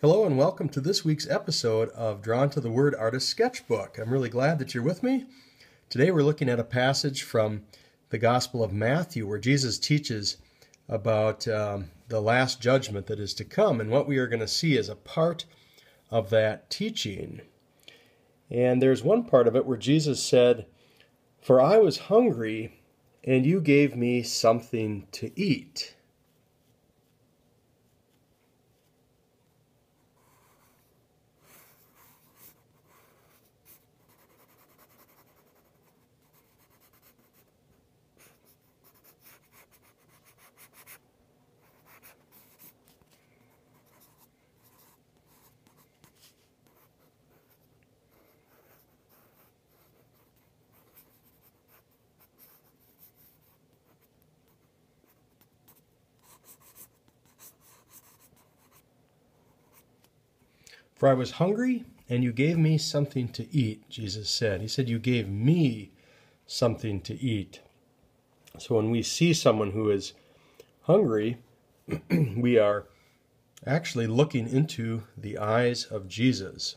Hello and welcome to this week's episode of Drawn to the Word Artist Sketchbook. I'm really glad that you're with me. Today we're looking at a passage from the Gospel of Matthew where Jesus teaches about the last judgment that is to come, and what we are going to see is a part of that teaching. And there's one part of it where Jesus said, "For I was hungry, and you gave me something to eat." For I was hungry, and you gave me something to eat, Jesus said. He said, you gave me something to eat. So when we see someone who is hungry, we are actually looking into the eyes of Jesus,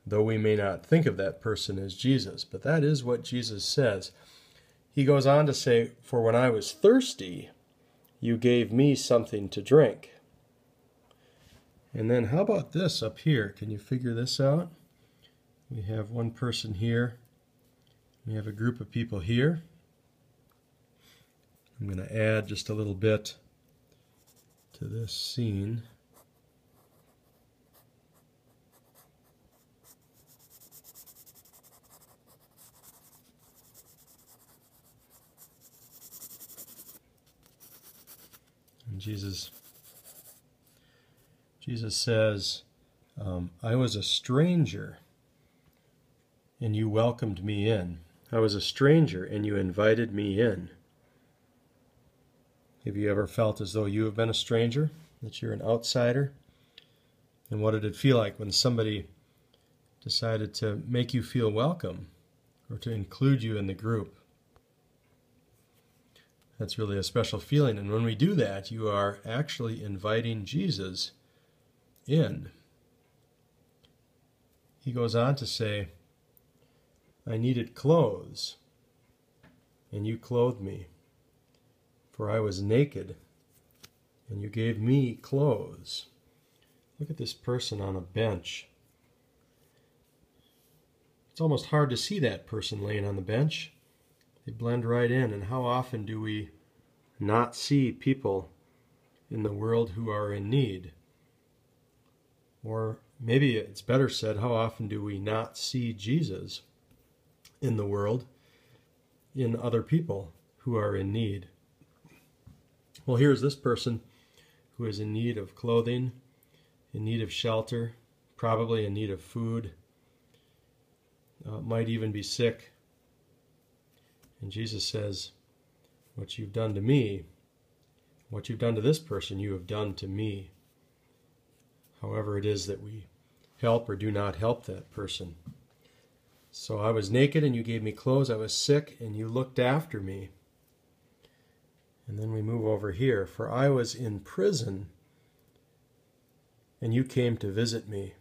though we may not think of that person as Jesus. But that is what Jesus says. He goes on to say, for when I was thirsty, you gave me something to drink. And then how about this up here? Can you figure this out? We have one person here. We have a group of people here. I'm going to add just a little bit to this scene. And Jesus says, I was a stranger, and you welcomed me in. I was a stranger, and you invited me in. Have you ever felt as though you have been a stranger, that you're an outsider? And what did it feel like when somebody decided to make you feel welcome or to include you in the group? That's really a special feeling. And when we do that, you are actually inviting Jesus in. He goes on to say, I needed clothes, and you clothed me. For I was naked, and you gave me clothes. Look at this person on a bench. It's almost hard to see that person laying on the bench. They blend right in. And how often do we not see people in the world who are in need? Or maybe it's better said, how often do we not see Jesus in the world, in other people who are in need? Well, here's this person who is in need of clothing, in need of shelter, probably in need of food, might even be sick. And Jesus says, what you've done to me, what you've done to this person, you have done to me. However it is that we help or do not help that person. So I was naked and you gave me clothes. I was sick and you looked after me. And then we move over here. For I was in prison and you came to visit me.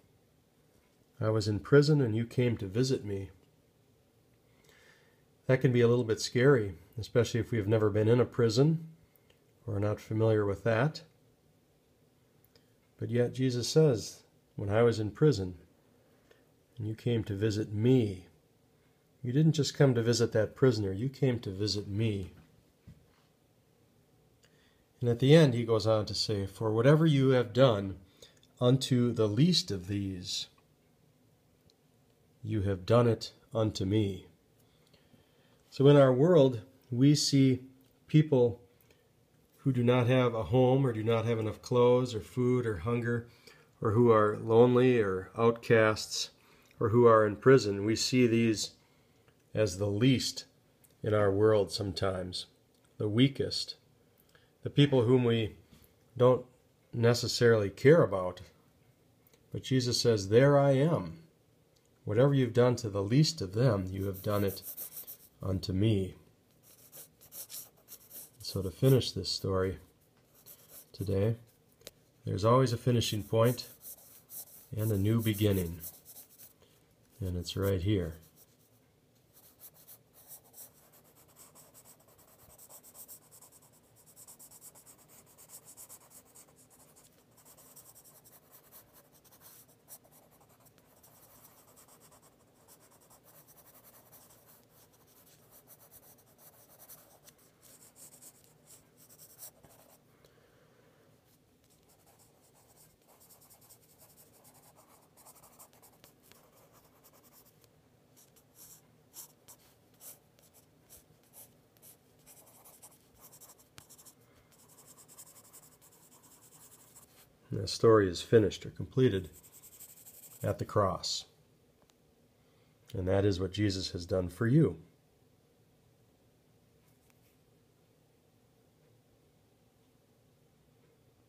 I was in prison and you came to visit me. That can be a little bit scary, especially if we have never been in a prison or are not familiar with that. But yet Jesus says, when I was in prison and you came to visit me, you didn't just come to visit that prisoner, you came to visit me. And at the end he goes on to say, for whatever you have done unto the least of these, you have done it unto me. So in our world, we see people who do not have a home or do not have enough clothes or food or hunger, or who are lonely or outcasts, or who are in prison. We see these as the least in our world sometimes, the weakest, the people whom we don't necessarily care about. But Jesus says, there I am. Whatever you've done to the least of them, you have done it unto me. So to finish this story today, there's always a finishing point. and a new beginning. And it's right here. And the story is finished or completed at the cross. And that is what Jesus has done for you.